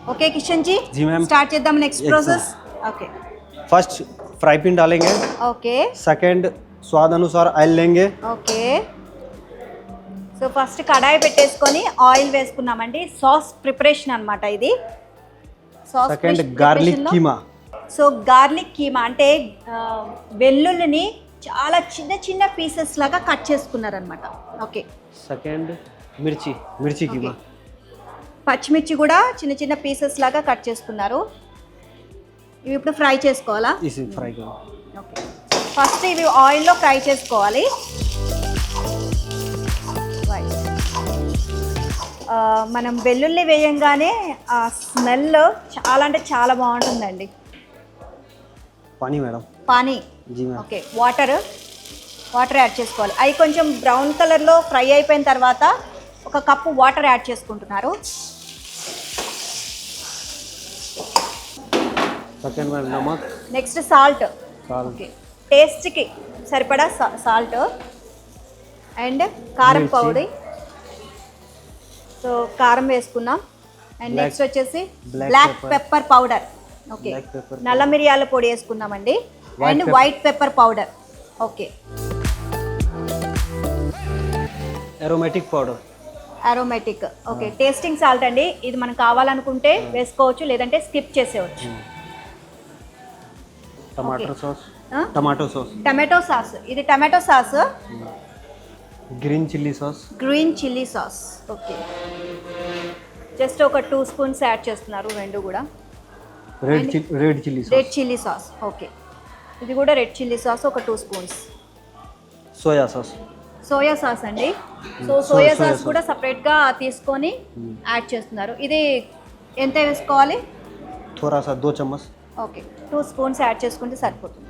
Okay Kishan ji ma'am start చేద్దాం next process okay first fry pan डालेंगे okay second स्वाद अनुसार ऑयल लेंगे ఓకే సో ఫస్ట్ కడాయి పెట్టేసుకొని ఆయిల్ వేసుకున్నామండి సాస్ ప్రిపరేషన్ అన్నమాట ఇది సాస్ सेकंड गार्लिक कीमा సో గార్లిక్ కీమా అంటే వెల్లుల్లిని చాలా చిన్న చిన్న పీసెస్ లాగా కట్ చేసుకున్నారనమాట ఓకే सेकंड मिर्ची मिर्ची कीमा పచ్చిమిర్చి కూడా చిన్న చిన్న పీసెస్ లాగా కట్ చేసుకున్నారు ఇవి ఇప్పుడు ఫ్రై చేసుకోవాలా इसे फ्राई करो ఓకే ఫస్ట్ ఇవి ఆయిల్లో ఫ్రై చేసుకోవాలి మనం వెల్లుల్లి వేయంగానే ఆ స్మెల్ చాలా అంటే చాలా బాగుంటుందండి पानी मैडम పానీ जी मैम ఓకే వాటర్ యాడ్ చేసుకోవాలి అవి కొంచెం బ్రౌన్ కలర్లో ఫ్రై అయిపోయిన తర్వాత ఒక కప్పు వాటర్ యాడ్ చేసుకుంటున్నారు सेकंड में नमक నెక్స్ట్ సాల్ట్ साल्ट ఓకే టేస్ట్కి సరిపడా సాల్ట్ అండ్ కారం మిర్చి. పౌడర్ సో కారం వేసుకున్నాం అండ్ Black- నెక్స్ట్ వచ్చేసి black black pepper. Pepper powder okay Black pepper నల్ల మిరియాల పొడి వేసుకున్నామండి White and pepper. White pepper powder okay aromatic powder aromatic okay tasting salt అండి ఇది మనం కావాలనుకుంటే వేసుకోవచ్చు లేదంటే స్కిప్ చేసేవచ్చు टमाटर Okay. सॉस हाँ? टमाटो सॉस టమాటో సాస్ ఇది tomato sauce green chilli sauce green chilli sauce okay just ఒక 2 స్పూన్స్ యాడ్ చేస్తున్నారు రెండు కూడా red chilli red sauce chilli sauce okay ఇది కూడా రెడ్ చిల్లీ సాస్ ఒక 2 spoons soya sauce soya sauce అండి so So- soya soya sauce sauce. కూడా సపరేట్గా తీసుకొని యాడ్ చేస్తున్నారు ఇది ఎంత వేసుకోవాలి थोड़ा सा 2 चम्मच ఓకే 2 స్పూన్స్ యాడ్ చేసుకుంటే సరిపోతుంది